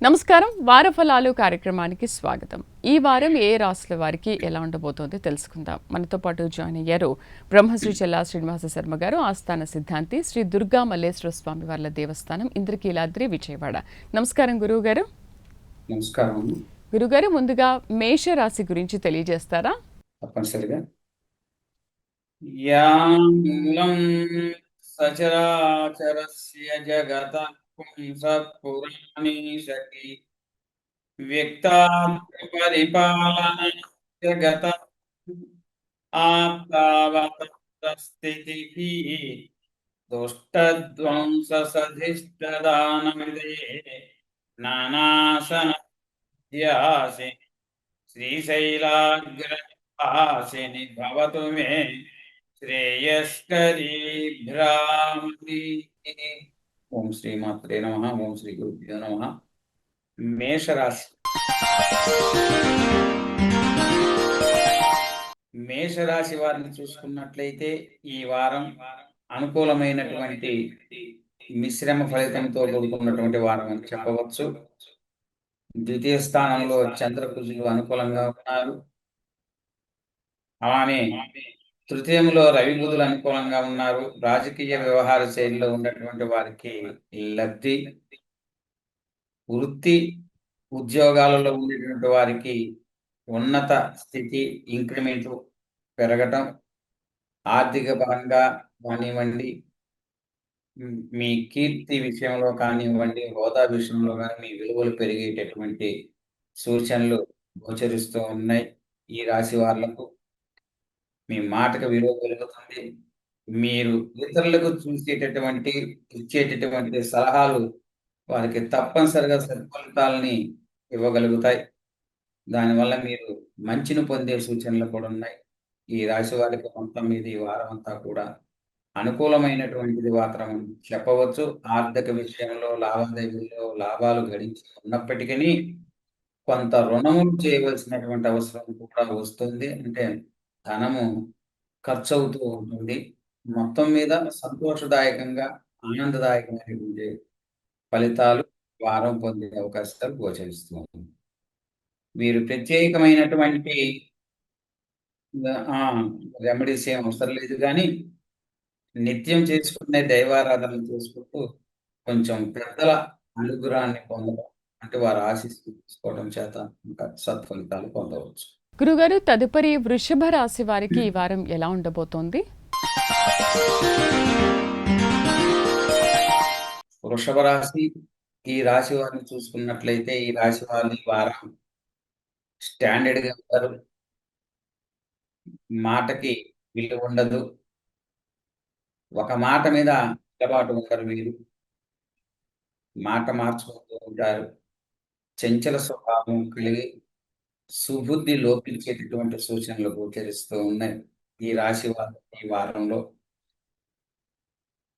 నమస్కారం. వారఫలాలు కార్యక్రమానికి స్వాగతం. ఈ వారం ఏ రాశుల వారికి ఎలా ఉండబోతోంది తెలుసుకుందాం. మనతో పాటు జాయిన్ అయ్యారు బ్రహ్మశ్రీ చెల్లా శ్రీనివాస శర్మ గారు, ఆస్థాన సిద్ధాంతి, శ్రీ దుర్గా మల్లేశ్వర స్వామి వార్ల దేవస్థానం, ఇంద్రకీలాద్రి, విజయవాడ. నమస్కారం గురువు గారు. నమస్కారం గురుగారు, ముందుగా మేష రాశి గురించి తెలియజేస్తారా? తప్పనిసరిగా. యాంగులం సచరాచరస్య జగత పుంస పురాణీశకి వ్యక్తాత్మ పరిపాలన జగత ఆప్తావతస్థితిః దుష్టధ్వంస సధిష్ఠదానమిదే నానాసనధ్యాసి శ్రీశైలాగ్రహాసిని భవతు మే శ్రేయస్కరీ భ్రామతి. ఓం శ్రీమాత్రే నమః. ఓం శ్రీ గురుభ్యో నమః. మేషరాశి. మేషరాశి వారిని చూసుకున్నట్లయితే ఈ వారం అనుకూలమైనటువంటి మిశ్రమ ఫలితంతో కూడుకున్నటువంటి వారం అని చెప్పవచ్చు. ద్వితీయ స్థానంలో చంద్రకుజులు అనుకూలంగా ఉన్నారు. అలానే తృతీయంలో రవి బుధులు అనుకూలంగా ఉన్నారు. రాజకీయ వ్యవహార శైలిలో ఉన్నటువంటి వారికి లబ్ధి, వృత్తి ఉద్యోగాలలో ఉండేటువంటి వారికి ఉన్నత స్థితి, ఇంక్రిమెంట్ పెరగటం, ఆర్థిక పరంగా కానివ్వండి, మీ కీర్తి విషయంలో కానివ్వండి, హోదా విషయంలో కానీ మీ విలువలు పెరిగేటటువంటి సూచనలు గోచరిస్తూ ఉన్నాయి. ఈ రాశి వాళ్లకు మీ మాటకు విలువ పెరుగుతుంది. మీరు ఇతరులకు ఇచ్చేటటువంటి సలహాలు వారికి తప్పనిసరిగా సత్ఫలితాలని ఇవ్వగలుగుతాయి. దానివల్ల మీరు మంచిని పొందే సూచనలు కూడా ఉన్నాయి. ఈ రాశి వారికి మొత్తం మీద ఈ వారం అంతా కూడా అనుకూలమైనటువంటిది మాత్రం చెప్పవచ్చు. ఆర్థిక విషయంలో లావాదేవీల్లో లాభాలు గడించి ఉన్నప్పటికీ కొంత రుణములు చేయవలసినటువంటి అవసరం కూడా వస్తుంది. అంటే ధనము ఖర్చు అవుతూ ఉంటుంది. మొత్తం మీద సంతోషదాయకంగా, ఆనందదాయకమైనటువంటి ఫలితాలు వారం పొందే అవకాశాలు గోచరిస్తుంది. మీరు ప్రత్యేకమైనటువంటి రెమెడీస్ ఏం అవసరం లేదు, కానీ నిత్యం చేసుకునే దైవారాధన చేసుకుంటూ కొంచెం పెద్దల అనుగ్రహాన్ని పొందడం, అంటే వారు ఆశీస్సులు తీసుకోవడం చేత ఇంకా సత్ఫలితాలు పొందవచ్చు. గురుగారు, తదుపరి వృషభ రాశి వారికి ఈ వారం ఎలా ఉండబోతోంది? వృషభ రాశి, ఈ రాశి వారిని చూసుకున్నట్లయితే ఈ రాశి వారిని వారం స్టాండర్డ్ గా ఉంటారు. మాటకి విలువ ఉండదు. ఒక మాట మీద నిలబాటు ఉంటారు. వీరు మాట మార్చుకుంటూ ఉంటారు. చంచల స్వభావం కలిగి సుబుద్ధి లోపించేటటువంటి సూచనలు గోచరిస్తూ ఉన్నాయి. ఈ రాశి వారు ఈ వారంలో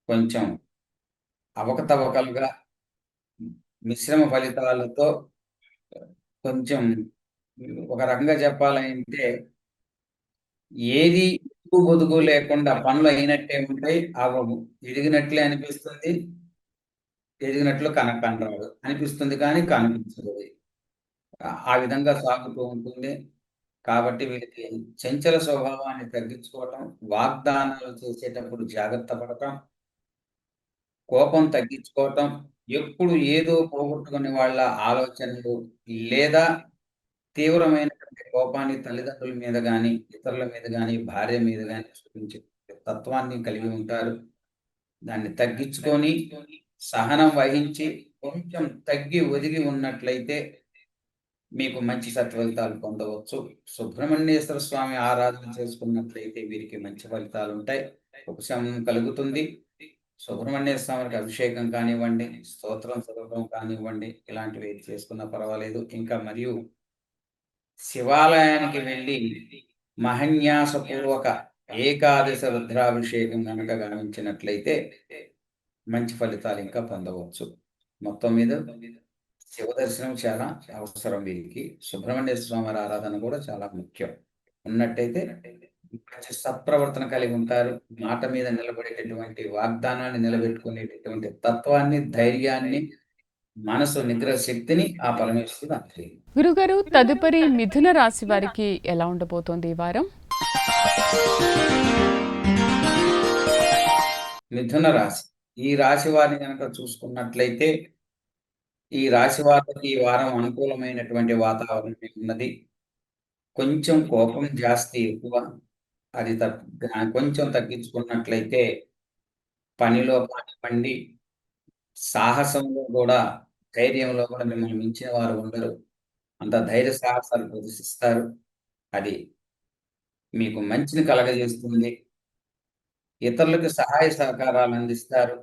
కొంచెం అవకతవకలుగా మిశ్రమ ఫలితాలతో, కొంచెం ఒక రకంగా చెప్పాలంటే ఏది బొదుగు లేకుండా పనులు అయినట్టే ఉంటాయి, అవ్వవు. ఎదిగినట్లే అనిపిస్తుంది, ఎదిగినట్లు కనరాదు అనిపిస్తుంది, కానీ కనిపించదు. ఆ విధంగా సాగుతూ ఉంటుంది. కాబట్టి వీరికి చంచల స్వభావాన్ని తగ్గించుకోవటం, వాగ్దానాలు చేసేటప్పుడు జాగ్రత్త పడటం, కోపం తగ్గించుకోవటం, ఎప్పుడు ఏదో పోగొట్టుకునే వాళ్ళ ఆలోచనలు లేదా తీవ్రమైనటువంటి కోపాన్ని తల్లిదండ్రుల మీద కానీ, ఇతరుల మీద కానీ, భార్య మీద కానీ చూపించే తత్వాన్ని కలిగి ఉంటారు. దాన్ని తగ్గించుకొని సహనం వహించి కొంచెం తగ్గి ఒదిగి ఉన్నట్లయితే మీకు మంచి సత్ఫలితాలు పొందవచ్చు. సుబ్రహ్మణ్యేశ్వర స్వామి ఆరాధన చేసుకున్నట్లయితే వీరికి మంచి ఫలితాలు ఉంటాయి, ఉపశమనం కలుగుతుంది. సుబ్రహ్మణ్యేశ్వర స్వామికి అభిషేకం కానివ్వండి, స్తోత్రం చదవడం కానివ్వండి, ఇలాంటివి చేసుకున్నా పర్వాలేదు. ఇంకా మరియు శివాలయానికి వెళ్ళి మహన్యాసపూర్వక ఏకాదశ రుద్రాభిషేకం కనుక గమనించినట్లయితే మంచి ఫలితాలు ఇంకా పొందవచ్చు. మొత్తం మీద శివ దర్శనం చాలా అవసరం వీరికి. సుబ్రహ్మణ్య స్వామి ఆరాధన కూడా చాలా ముఖ్యం. ఉన్నట్టయితే మంచి సత్ప్రవర్తన కలిగి ఉంటారు. మాట మీద నిలబడేటటువంటి వాగ్దానాన్ని నిలబెట్టుకునేటటువంటి తత్వాన్ని, ధైర్యాన్ని, మనసు నిగ్రహ శక్తిని ఆ పరమేశ్వరుడు అనుగ్రహించారు. గురుగారు, తదుపరి మిథున రాశి వారికి ఎలా ఉండబోతోంది ఈ వారం? మిథున రాశి. ఈ రాశి వారిని గనక చూసుకున్నట్లయితే, ఈ రాశి వారికి ఈ వారం అనుకూలమైనటువంటి వాతావరణం ఉన్నది. కొంచెం కోపం జాస్తి ఎక్కువ. అది కొంచెం తగ్గించుకున్నట్లయితే పనిలో కానివ్వండి, సాహసంలో కూడా, ధైర్యంలో కూడా మిమ్మల్ని మించిన వారు ఉండరు. అంత ధైర్య సాహసాలు ప్రదర్శిస్తారు. అది మీకు మంచిని కలగజేస్తుంది. ఇతరులకు సహాయ సహకారాలు అందిస్తారు.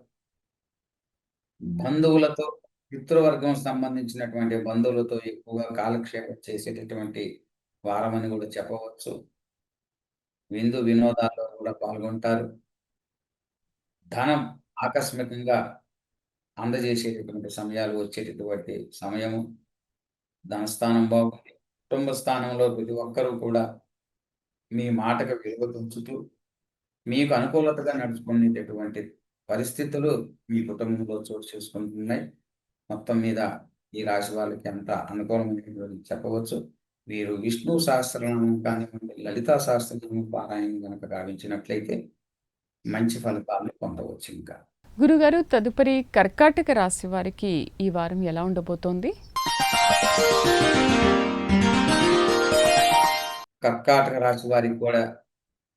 బంధువులతో, పితృవర్గం సంబంధించినటువంటి బంధువులతో ఎక్కువగా కాలక్షేపం చేసేటటువంటి వారమని కూడా చెప్పవచ్చు. విందు వినోదాల్లో కూడా పాల్గొంటారు. ధనం ఆకస్మికంగా అందజేసేటటువంటి సమయాలు వచ్చేటటువంటి సమయము. ధనస్థానం బాగుంది. కుటుంబ స్థానంలో ప్రతి ఒక్కరూ కూడా మీ మాటకు విలువతుంచుతూ మీకు అనుకూలతగా నడుచుకునేటటువంటి పరిస్థితులు మీ కుటుంబంలో చోటు చేసుకుంటున్నాయి. మొత్తం మీద ఈ రాశి వాళ్ళకి అంత అనుకూలమైనటువంటి చెప్పవచ్చు. మీరు విష్ణు సహస్రనామం కానివ్వండి, లలితా సహస్రనామం పారాయణం కనుక గావించినట్లయితే మంచి ఫలితాలను పొందవచ్చు. ఇంకా గురుగారు, తదుపరి కర్కాటక రాశి వారికి ఈ వారం ఎలా ఉండబోతోంది? కర్కాటక రాశి వారికి కూడా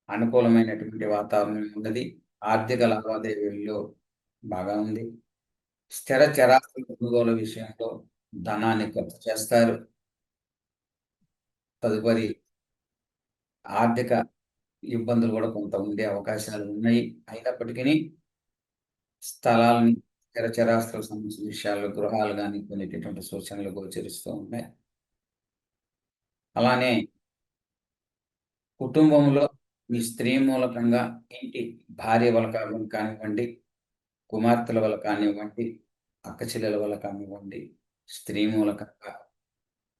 అనుకూలమైనటువంటి వాతావరణం ఉన్నది. ఆర్థిక లావాదేవీల్లో బాగా ఉంది. స్థిర చరాస్తుల కొనుగోలు విషయంలో ధనాన్ని ఖర్చు చేస్తారు. తదుపరి ఆర్థిక ఇబ్బందులు కూడా కొంత ఉండే అవకాశాలు ఉన్నాయి. అయినప్పటికీ స్థలాల్ని, స్థిర చరాస్తులకు సంబంధించిన విషయాల్లో గృహాలు గాని కొనేటటువంటి సూచనలు గోచరిస్తూ ఉన్నాయి. అలానే కుటుంబంలో మీ స్త్రీ మూలకంగా ఇంటి భార్య వల్ల కానివ్వండి, కుమార్తెల వల్ల కానివ్వండి, అక్క చెల్లెల వల్ల కానివ్వండి, స్త్రీ మూలకంగా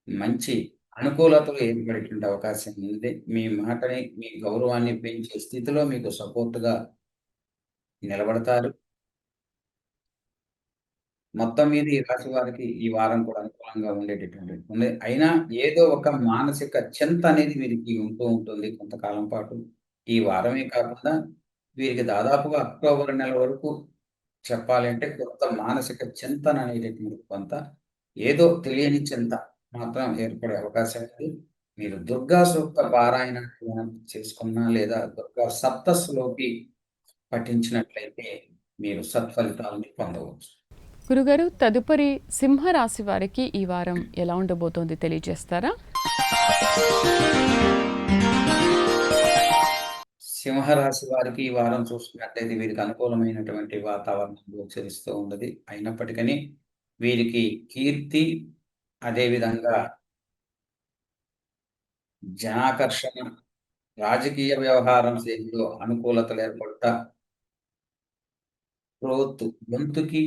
మంచి అనుకూలతలు ఏర్పడేటువంటి అవకాశం ఉంది. మీ మాటని, మీ గౌరవాన్ని పెంచే స్థితిలో మీకు సపోర్ట్‌గా నిలబడతారు. మొత్తం మీద ఈ రాశి వారికి ఈ వారం కూడా అనుకూలంగా ఉండేటటువంటి ఉంది. అయినా ఏదో ఒక మానసిక చింత అనేది వీరికి ఉంటూ ఉంటుంది కొంతకాలం పాటు. ఈ వారమే కాకుండా వీరికి దాదాపుగా అక్టోబర్ నెల వరకు చెప్పాలంటే కొంత మానసిక చింతన అనేటటువంటి కొంత ఏదో తెలియని చింత మాత్రం ఏర్పడే అవకాశం ఉంది. మీరు దుర్గా సూక్త పారాయణ చేసుకున్నా లేదా దుర్గా సప్తస్సులోకి పఠించినట్లయితే మీరు సత్ఫలితాలను పొందవచ్చు. గురుగారు, తదుపరి సింహ రాశి వారికి ఈ వారం ఎలా ఉండబోతోంది తెలియజేస్తారా? సింహరాశి వారికి ఈ వారం చూసుకున్నట్లయితే వీరికి అనుకూలమైనటువంటి వాతావరణం గోచరిస్తూ ఉన్నది. అయినప్పటికీ వీరికి కీర్తి, అదేవిధంగా జనాకర్షణ, రాజకీయ వ్యవహారం శైలిలో అనుకూలతలు ఏర్పడుట, గొంతుకి,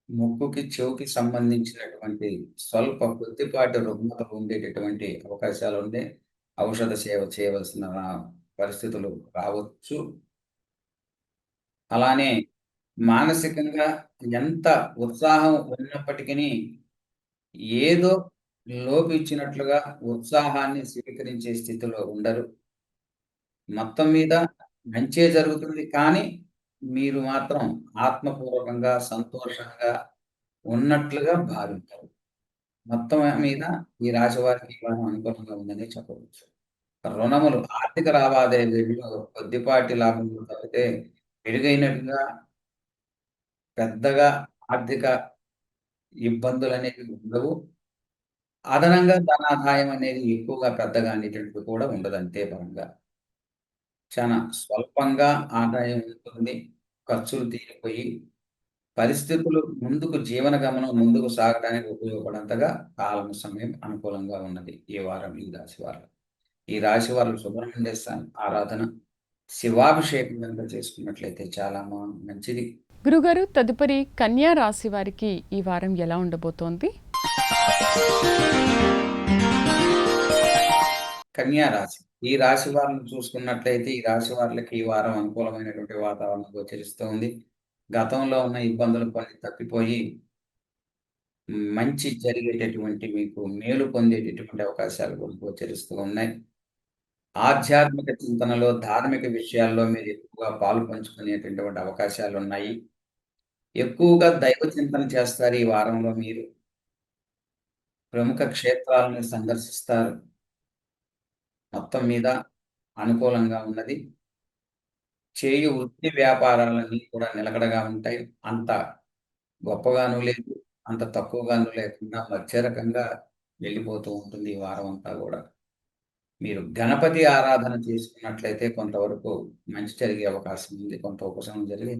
ముక్కుకి, చెవుకి సంబంధించినటువంటి స్వల్ప కొద్దిపాటి రుగ్మతలు ఉండేటటువంటి అవకాశాలు ఉన్నాయి. ఔషధ సేవ చేయవలసిన పరిస్థితులు రావచ్చు. అలానే మానసికంగా ఎంత ఉత్సాహం ఉన్నప్పటికీ ఏదో లోపించినట్లుగా ఉత్సాహాన్ని స్వీకరించే స్థితిలో ఉండరు. మొత్తం మీద మంచే జరుగుతుంది. కానీ మీరు మాత్రం ఆత్మపూర్వకంగా, సంతోషంగా ఉన్నట్లుగా భావించరు. మొత్తం మీద ఈ రాశి వారికి ఈ వారం అనుకూలంగా ఉందని చెప్పవచ్చు. రుణములు, ఆర్థిక లావాదేవీల్లో కొద్దిపాటి లాభములు తప్పితే మెరుగైనట్టుగా పెద్దగా ఆర్థిక ఇబ్బందులనేవి ఉండవు. అదనంగా ధనాదాయం అనేది ఎక్కువగా పెద్దగా అనేటువంటిది కూడా ఉండదు అంతే పరంగా. చాలా స్వల్పంగా ఆదాయం ఉంటుంది. ఖర్చులు తీరిపోయి పరిస్థితులు జీవన గమనం ముందుకు సాగడానికి ఉపయోగపడేంతగా కాలం, సమయం అనుకూలంగా ఉన్నది ఈ వారం ఈ రాశి వారు. ఈ రాశి వారు సుబ్రహ్మణ్య స్వామి ఆరాధన, శివాభిషేకం కనుక చేసుకున్నట్లయితే చాలా మంచిది. గురుగారు, తదుపరి కన్యా రాశి వారికి ఈ వారం ఎలా ఉండబోతోంది? కన్యా రాశి. ఈ రాశి వారిని చూసుకున్నట్లయితే ఈ రాశి వారికి ఈ వారం అనుకూలమైనటువంటి వాతావరణం గోచరిస్తుంది. గతంలో ఉన్న ఇబ్బందులు కొన్ని తప్పిపోయి మంచి జరిగేటటువంటి మీకు మేలు పొందేటటువంటి అవకాశాలు కూడా గోచరిస్తూ ఉన్నాయి. ఆధ్యాత్మిక చింతనలో, ధార్మిక విషయాల్లో మీరు ఎక్కువగా పాలు పంచుకునేటటువంటి అవకాశాలున్నాయి. ఎక్కువగా దైవ చింతన చేస్తారు ఈ వారంలో మీరు. ప్రముఖ క్షేత్రాలను సందర్శిస్తారు. మొత్తం మీద అనుకూలంగా ఉన్నది. చేయు వృత్తి వ్యాపారాలన్నీ కూడా నిలకడగా ఉంటాయి. అంత గొప్పగాను లేదు, అంత తక్కువగాను లేకుండా మధ్య రకంగా వెళ్ళిపోతూ ఉంటుంది ఈ వారం అంతా గూడా. మీరు గణపతి ఆరాధన చేసుకున్నట్లయితే కొంతవరకు మంచి జరిగే అవకాశం ఉంది. కొంత ఉపశమనం జరిగి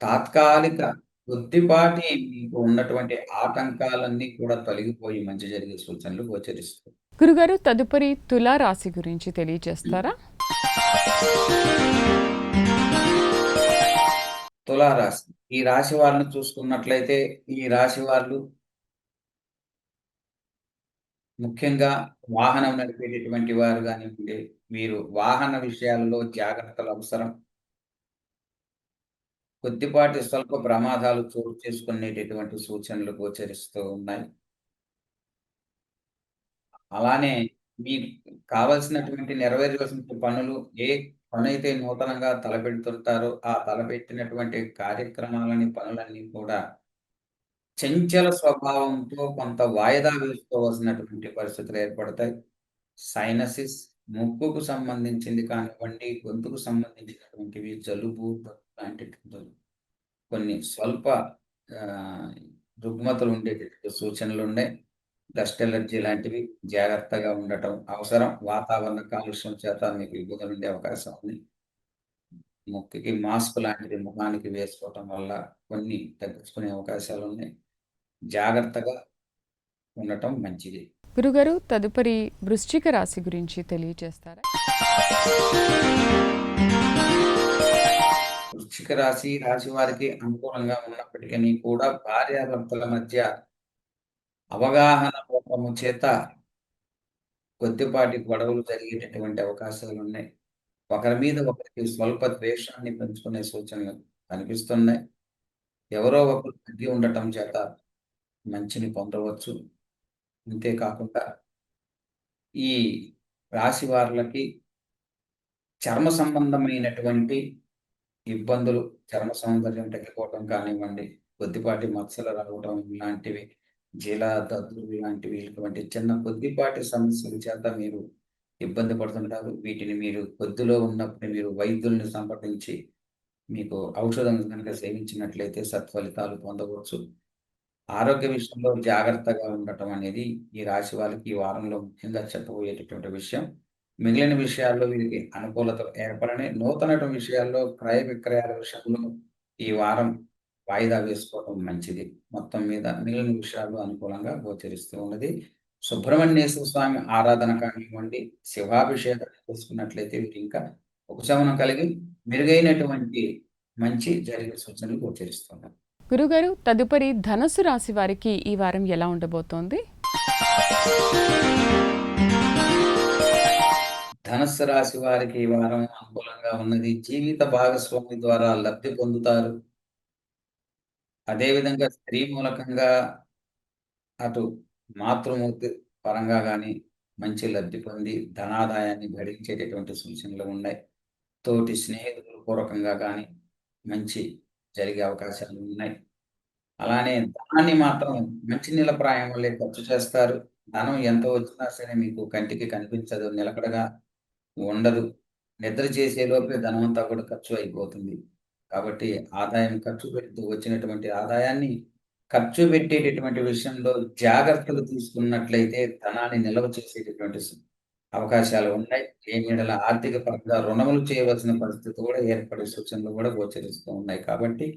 తాత్కాలిక కొద్దిపాటి మీకు ఉన్నటువంటి ఆటంకాలన్నీ కూడా తొలగిపోయి మంచి జరిగే సూచనలు గోచరిస్తాయి. గురుగారు, తదుపరి తులా రాశి గురించి తెలియజేస్తారా? తులారాశి. ఈ రాశి వారిని చూసుకున్నట్లయితే ఈ రాశి వాళ్ళు ముఖ్యంగా వాహనం నడిపేటటువంటి వారు గానివ్వండి, మీరు వాహన విషయాలలో జాగ్రత్తలు అవసరం. కొద్దిపాటి స్వల్ప ప్రమాదాలు చోటు చేసుకునేటటువంటి సూచనలు గోచరిస్తూ ఉన్నాయి. అలానే మీకు కావాల్సినటువంటి నెరవేర్చాల్సిన పనులు ఏ పనైతే నూతనంగా తలపెడుతుంటారో, ఆ తలపెట్టినటువంటి కార్యక్రమాలని, పనులన్నీ కూడా చంచల స్వభావంతో కొంత వాయిదా వేసుకోవాల్సినటువంటి పరిస్థితులు ఏర్పడతాయి. సైనసిస్, ముక్కుకు సంబంధించింది కానివ్వండి, గొంతుకు సంబంధించినటువంటివి జలుబు, దగ్గు లాంటివి కొన్ని స్వల్ప ఆహ్, రుగ్మతలు ఉండేటటువంటి సూచనలున్నాయి. డస్ట్ ఎలర్జీ లాంటివి జాగ్రత్తగా ఉండటం అవసరం. వాతావరణ కాలుష్యం చేత మీకు ఇబ్బందులుండే అవకాశం ఉంది. ముక్కుకి మాస్క్ లాంటిది ముఖానికి వేసుకోవటం వల్ల కొన్ని తగ్గించుకునే అవకాశాలున్నాయి. జాగ్రత్తగా ఉండటం మంచిది. గురుగారు, తదుపరి వృశ్చిక రాశి గురించి తెలియజేస్తారా? వృశ్చిక రాశి, రాశి వారికి అనుకూలంగా ఉన్నప్పటికీ కూడా భార్యాభర్తల మధ్య అవగాహన లోపము చేత కొద్దిపాటి గొడవలు జరిగేటటువంటి అవకాశాలున్నాయి. ఒకరి మీద ఒకరికి స్వల్ప ద్వేషాన్ని పెంచుకునే సూచనలు కనిపిస్తున్నాయి. ఎవరో ఒకరు తగ్గి ఉండటం చేత మంచిని పొందవచ్చు. అంతేకాకుండా ఈ రాశి వారులకి చర్మ సంబంధమైనటువంటి ఇబ్బందులు, చర్మ సౌందర్యం తగ్గిపోవటం కానివ్వండి, కొద్దిపాటి మచ్చలు రావటం ఇలాంటివి, దద్దులు లాంటివి ఇటువంటి చిన్న కొద్దిపాటి సమస్యల చేత మీరు ఇబ్బంది పడుతుంటారు. వీటిని మీరు కొద్దిలో ఉన్నప్పుడు మీరు వైద్యుల్ని సంప్రదించి మీకు ఔషధం గనుక సేవించినట్లయితే సత్ఫలితాలు పొందవచ్చు. ఆరోగ్య విషయంలో జాగ్రత్తగా ఉండటం అనేది ఈ రాశి వాళ్ళకి ఈ వారంలో ముఖ్యంగా చెప్పబోయేటటువంటి విషయం. మిగిలిన విషయాల్లో వీరికి అనుకూలత ఏర్పడని, నూతన విషయాల్లో క్రయ విక్రయాల విషయంలో ఈ వారం వాయిదా వేసుకోవడం మంచిది. మొత్తం మీద మిగిలిన విషయాల్లో అనుకూలంగా గోచరిస్తూ ఉన్నది. సుబ్రహ్మణ్యేశ్వర స్వామి ఆరాధన కానివ్వండి, శివాభిషేకం చేసుకున్నట్లయితే వీరికి ఇంకా ఉపశమనం కలిగి మెరుగైనటువంటి మంచి జరిగే సూచనలు గోచరిస్తున్నాయి. గురుగారు, తదుపరి ధనస్సు రాశి వారికి ఈ వారం ఎలా ఉండబోతోంది? ధనుస్సు రాశి వారికి ఈ వారం అనుకూలంగా ఉన్నది. జీవిత భాగస్వామి ద్వారా లబ్ధి పొందుతారు. అదేవిధంగా స్త్రీ మూలకంగా అటు మాతృమూర్తి పరంగా గాని మంచి లబ్ధి పొంది ధనాదాయాన్ని గడించేటటువంటి సూచనలు ఉన్నాయి. తోటి స్నేహితుల పూర్వకంగా గాని మంచి జరిగే అవకాశాలు ఉన్నాయి. అలానే ధనాన్ని మాత్రం మంచినీళ్ళ ప్రాయం వల్లే ఖర్చు చేస్తారు. ధనం ఎంత వచ్చినా సరే మీకు కంటికి కనిపించదు. నిలకడగా ఉండదు. నిద్ర చేసేలోపే ధనమంతా కూడా ఖర్చు అయిపోతుంది. కాబట్టి ఆదాయం ఖర్చు పెడుతూ వచ్చినటువంటి ఆదాయాన్ని ఖర్చు పెట్టేటటువంటి విషయంలో జాగ్రత్తలు తీసుకున్నట్లయితే ధనాన్ని నిల్వ చేసేటటువంటి అవకాశాలు ఉన్నాయి. లేని యెడల ఆర్థిక పరంగా రుణములు చేయవలసిన పరిస్థితి కూడా ఏర్పడే సూచనలు కూడా గోచరిస్తూ ఉన్నాయి. కాబట్టి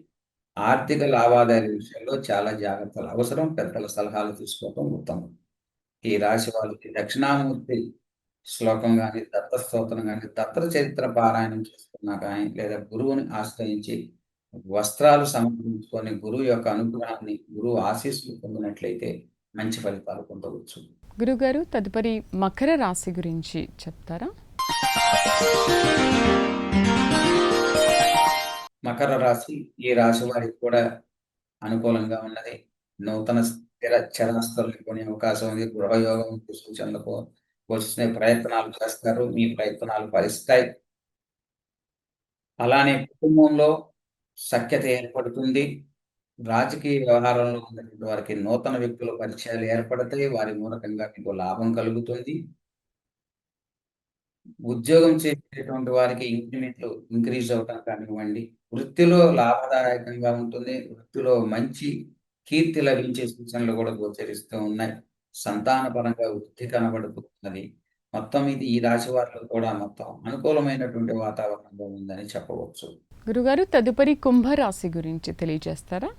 ఆర్థిక లావాదేవీల విషయంలో చాలా జాగ్రత్తలు అవసరం. పెద్దల సలహాలు తీసుకోవడం ఉత్తమం. ఈ రాశి వాళ్ళకి దక్షిణామూర్తి శ్లోకం గాని, దత్త స్తోత్రం గాని, దత్త చరిత్ర పారాయణం చేసుకున్నా గాని, లేదా గురువుని ఆశ్రయించి వస్త్రాలు సమర్పించుకొని గురువు యొక్క అనుగ్రహాన్ని, గురువు ఆశీస్సులు పొందినట్లయితే మంచి ఫలితాలు పొందవచ్చు. గురుగారు, తదుపరి మకర రాశి గురించి చెప్తారా? మకర రాశి ఈ రాశి వారికి కూడా అనుకూలంగా ఉన్నది. నూతన స్థిర చరాస్తుల్ని కొనే అవకాశం ఉంది. గృహయోగం సూచనలకు వస్తున్నాయి. ప్రయత్నాలు చేస్తారు. మీ ప్రయత్నాలు ఫలిస్తాయి. అలానే కుటుంబంలో సఖ్యత ఏర్పడుతుంది. రాజకీయ వ్యవహారంలో ఉన్నటువంటి వారికి నూతన వ్యక్తుల పరిచయాలు ఏర్పడతాయి. వారి మూలకంగా మీకు లాభం కలుగుతుంది. ఉద్యోగం చేసేటువంటి వారికి ఇంక్రిమెంట్లు ఇంక్రీజ్ అవ్వటం కానివ్వండి, వృత్తిలో లాభదాయకంగా ఉంటుంది. వృత్తిలో మంచి కీర్తి లభించే సూచనలు కూడా గోచరిస్తూ ఉన్నాయి. సంతానపరంగా వృద్ధి కనబడుతున్నది. మొత్తం ఇది ఈ రాశి వారిలో కూడా మొత్తం అనుకూలమైనటువంటి వాతావరణంలో ఉందని చెప్పవచ్చు. గురుగారు, తదుపరి కుంభరాశి గురించి తెలియజేస్తారా?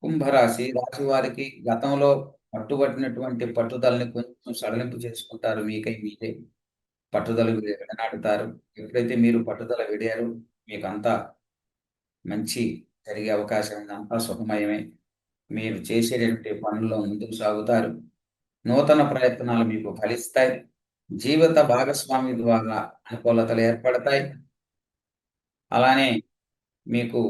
కుంభరాశి రాశి వారికి గతంలో పట్టుబట్టినటువంటి పట్టుదలని కొంచెం సడలింపు చేసుకుంటారు. మీకై మీరే పట్టుదల విడనాడుతారు. ఎప్పుడైతే మీరు పట్టుదల విడారో మీకంతా మంచి జరిగే అవకాశం ఉంది. అంతా సుఖమయమే. మీరు చేసేటటువంటి పనుల్లో ముందుకు సాగుతారు. నూతన ప్రయత్నాలు మీకు ఫలిస్తాయి. జీవిత భాగస్వామి ద్వారా అనుకూలతలు ఏర్పడతాయి. అలానే మీకు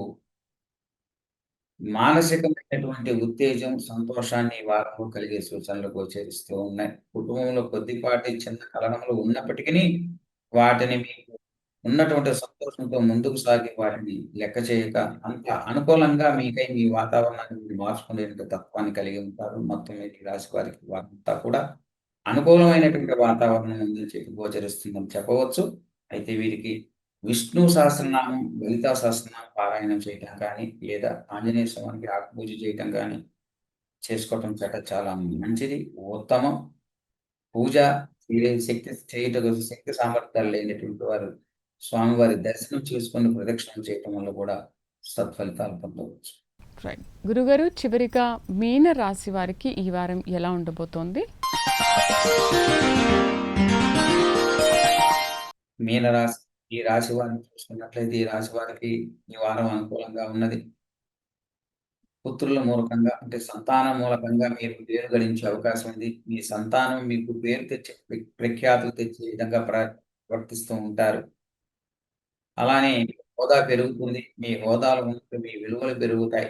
మానసికమైనటువంటి ఉత్తేజం, సంతోషాన్ని ఈ వారంలో కలిగే సూచనలు గోచరిస్తూ ఉన్నాయి. కుటుంబంలో కొద్దిపాటి చిన్న కలహములు ఉన్నప్పటికీ వాటిని మీకు ఉన్నటువంటి సంతోషంతో ముందుకు సాగి వాటిని లెక్క చేయక అంత అనుకూలంగా మీకై మీ వాతావరణాన్ని మీరు మార్చుకునే తత్వాన్ని కలిగి ఉంటారు. మొత్తం మీద ఈ రాశి వారికి వారంతా కూడా అనుకూలమైనటువంటి వాతావరణం ఉందని చెప్పి గోచరిస్తుందని చెప్పవచ్చు. అయితే వీరికి విష్ణు సహస్రనామం, లలితా సహస్రనామం పారాయణం చేయటం కానీ, లేదా ఆంజనేయ స్వామికి ఆకుపూజ చేయటం కానీ చేసుకోవటం చాలా మంచిది, ఉత్తమం. పూజ శక్తి సామర్థ్యాలు లేనటువంటి వారు స్వామివారి దర్శనం చేసుకుని ప్రదక్షిణం చేయటం వల్ల కూడా సత్ఫలితాలు పొందవచ్చు. రైట్ గురుగారు, చివరిగా మీన రాశి వారికి ఈ వారం ఎలా ఉండబోతోంది? మీనరాశి ఈ రాశి వారిని చూసుకున్నట్లయితే ఈ రాశి వారికి ఈ వారం అనుకూలంగా ఉన్నది. పుత్రుల మూలకంగా అంటే సంతానం మూలకంగా మీరు పేరు గడించే అవకాశం ఉంది. మీ సంతానం మీకు పేరు తెచ్చే ప్రఖ్యాతులు తెచ్చే విధంగా ప్రవర్తిస్తూ ఉంటారు. అలానే హోదా పెరుగుతుంది. మీ హోదాలు ఉంటే మీ విలువలు పెరుగుతాయి.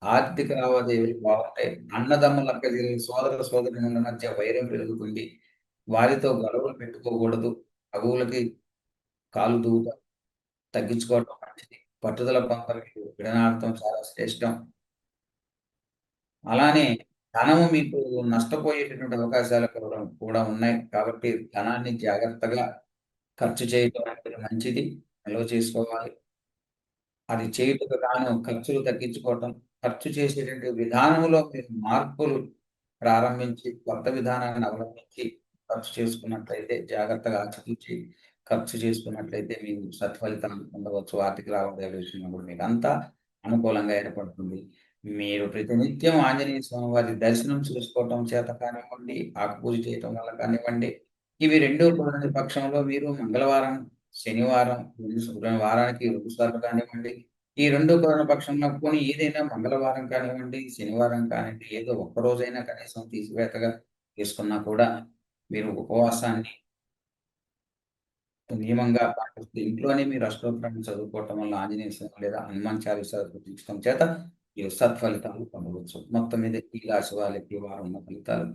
ఆర్థిక లావాదేవీలు బాగుంటాయి. అన్నదమ్ముల సోదర సోదరుల మధ్య వైరం పెరుగుతుంది. వారితో గొడవలు పెట్టుకోకూడదు. అగువులకి కాలు దూవుతాం, తగ్గించుకోవటం మంచిది. పట్టుదల పొందడం మీకు విడనాడటం చాలా శ్రేష్టం. అలానే ధనము మీకు నష్టపోయేటటువంటి అవకాశాలు కూడా ఉన్నాయి. కాబట్టి ధనాన్ని జాగ్రత్తగా ఖర్చు చేయటం అనేది మంచిది. నిల్వ చేసుకోవాలి. అది చేయుటకు గాను ఖర్చులు తగ్గించుకోవటం, ఖర్చు చేసేటువంటి విధానంలో మీరు మార్పులు ప్రారంభించి కొత్త విధానాన్ని అవలంబించి ఖర్చు చేసుకున్నట్లయితే జాగ్రత్తగా ఆచితూచి ఖర్చు చేసుకున్నట్లయితే మీకు సత్ఫలితాలు పొందవచ్చు. ఆర్థిక లావాదేవీల విషయంలో కూడా మీకు అంతా అనుకూలంగా ఏర్పడుతుంది. మీరు ప్రతినిత్యం ఆంజనేయ స్వామి వారి దర్శనం చేసుకోవటం చేత కానివ్వండి, ఆకుపూజ చేయటం వల్ల కానివ్వండి, ఇవి రెండూ కుదరని పక్షంలో మీరు మంగళవారం, శనివారం, వారానికి 2 సార్లు కానివ్వండి, ఈ రెండు కుదరని పక్షంలో పోనీ ఏదైనా మంగళవారం కానివ్వండి, శనివారం కానివ్వండి, ఏదో ఒక్క రోజైనా కనీసం తీసివేతగా తీసుకున్నా కూడా మీరు ఉపవాసాన్ని నియమంగా పాటిస్తూ ఇంట్లోనే మీరు అష్టోత్తరాన్ని చదువుకోవటం వల్ల ఆంజనేయ స్వామి లేదా హనుమాన్ చాలీసా పఠించడం చేత మీరు సత్ఫలితాలు పొందవచ్చు. మొత్తం మీద ఈ రాశి వాళ్ళకి ఈ వారం ఉన్న ఫలితాలు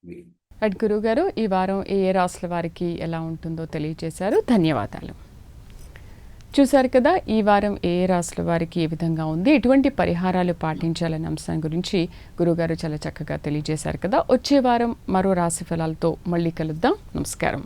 ఇవి. అట్ గురుగారు, ఈ వారం ఏ ఏ రాశుల వారికి ఎలా ఉంటుందో తెలియజేశారు. ధన్యవాదాలు. చూశారు కదా, ఈ వారం ఏ ఏ రాశుల వారికి ఏ విధంగా ఉంది, ఎటువంటి పరిహారాలు పాటించాలనే అంశం గురించి గురుగారు చాలా చక్కగా తెలియజేశారు కదా. వచ్చే వారం మరో రాశి ఫలాలతో మళ్ళీ కలుద్దాం. నమస్కారం.